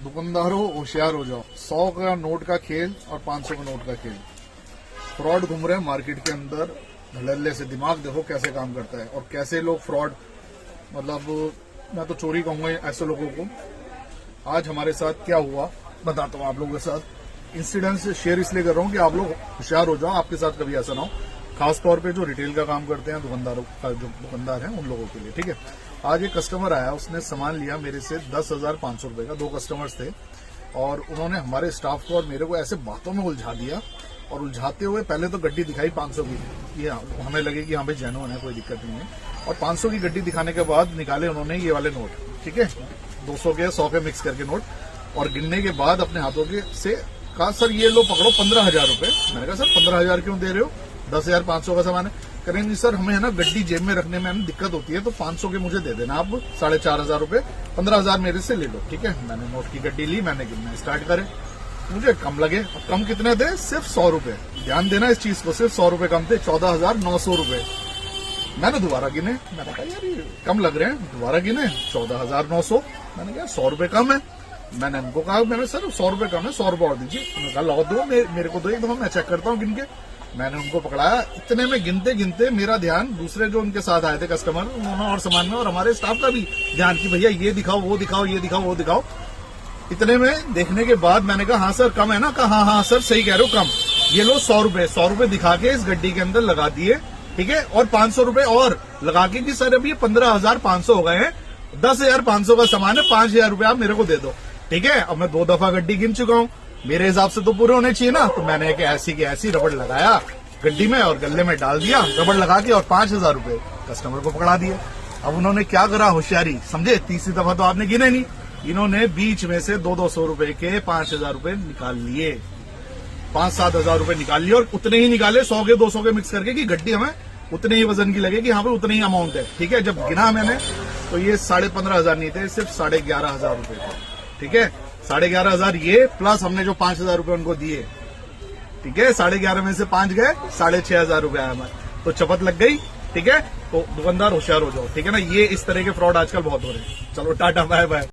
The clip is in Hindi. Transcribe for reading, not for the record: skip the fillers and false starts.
दुकानदारों होशियार हो जाओ। 100 का नोट का खेल और 500 का नोट का खेल। फ्रॉड घूम रहे हैं मार्केट के अंदर धड़ल्ले से। दिमाग देखो कैसे काम करता है और कैसे लोग फ्रॉड, मतलब मैं तो चोरी कहूंगा ऐसे लोगों को। आज हमारे साथ क्या हुआ बताता हूँ आप लोगों के साथ। इंसिडेंट शेयर इसलिए कर रहा हूँ कि आप लोग होशियार हो जाओ, आपके साथ कभी ऐसा ना हो। खास तौर पे जो रिटेल का काम करते हैं दुकानदारों का, जो दुकानदार हैं उन लोगों के लिए, ठीक है। आज एक कस्टमर आया, उसने सामान लिया मेरे से 10,500 रुपए का। 2 कस्टमर्स थे और उन्होंने हमारे स्टाफ को और मेरे को ऐसे बातों में उलझा दिया। और उलझाते हुए पहले तो गड्डी दिखाई 500 की, ये हमें लगे कि हाँ भाई जेन्युइन है, कोई दिक्कत नहीं है। और 500 की गड्डी दिखाने के बाद निकाले उन्होंने ये वाले नोट, ठीक है, 200 के 100 के मिक्स करके नोट। और गिनने के बाद अपने हाथों के से कहा, सर ये लो पकड़ो 15,000 रुपए। मैंने कहा सर 15,000 क्यों दे रहे हो, 10,500 का सामान है। करें नहीं सर, हमें है ना गड्डी जेब में रखने में दिक्कत होती है, तो 500 के मुझे दे देना आप 4,500 रुपए, 15,000 मेरे से ले लो, ठीक है। मैंने नोट की गड्डी ली, मैंने गिनना स्टार्ट करे। मुझे कम लगे, कम कितने थे, सिर्फ 100 रुपए। ध्यान देना इस चीज को, सिर्फ 100 रुपए कम थे, 14,900 रुपए। मैंने दोबारा गिने, मैंने कहा यार ये कम लग रहे हैं, दोबारा गिने 14,900। मैंने कहा 100 रुपए कम है। मैंने उनको कहा, मैंने सर 100 रुपए कम है, 100 रुपए और दीजिए। उन्होंने कहा लाओ दो, मेरे को दो एक दफा, मैं चेक करता हूँ गिन के। मैंने उनको पकड़ाया, इतने में गिनते गिनते मेरा ध्यान दूसरे जो उनके साथ आए थे कस्टमर, उन्होंने और सामान में, और हमारे स्टाफ का भी ध्यान कि भैया ये दिखाओ, वो दिखाओ, ये दिखाओ, वो दिखाओ। इतने में देखने के बाद मैंने कहा हाँ सर कम है ना, कहा हाँ सर सही कह रहे हो कम। ये लो 100 रुपए दिखा के इस गड्डी के अंदर लगा दिए, ठीक है। और 500 रुपए और लगा के कि सर अभी 15,500 हो गए हैं, 10,500 का सामान है, 5,000 रुपए आप मेरे को दे दो, ठीक है। अब मैं 2 दफा गड्डी गिन चुका हूँ, मेरे हिसाब से तो पूरे होने चाहिए ना। तो मैंने एक ऐसी की ऐसी रबड़ लगाया गड्डी में और गले में डाल दिया रबड़ लगा के, और 5,000 रुपए कस्टमर को पकड़ा दिए। अब उन्होंने क्या करा, होशियारी समझे। तीसरी दफा तो आपने गिने नहीं, इन्होंने बीच में से 200 रुपए के 5,000 रुपए निकाल लिए, 5-7 रुपए निकाल लिए। और उतने ही निकाले 100 के 200 के मिक्स करके कि गड्डी हमें उतने ही वजन की लगे कि यहाँ पे उतने ही अमाउंट है, ठीक है। जब गिना मैंने तो ये 15,500 नहीं थे, सिर्फ 11,500 रुपए थे, ठीक है। 11,500 ये प्लस हमने जो 5,000 रुपए उनको दिए, ठीक है। 11,500 में से 5 गए, 6,500 रुपए आया हमारे, तो चपत लग गई, ठीक है। तो दुकानदार होशियार हो जाओ, ठीक है ना। ये इस तरह के फ्रॉड आजकल बहुत हो रहे हैं। चलो टाटा बाय बाय।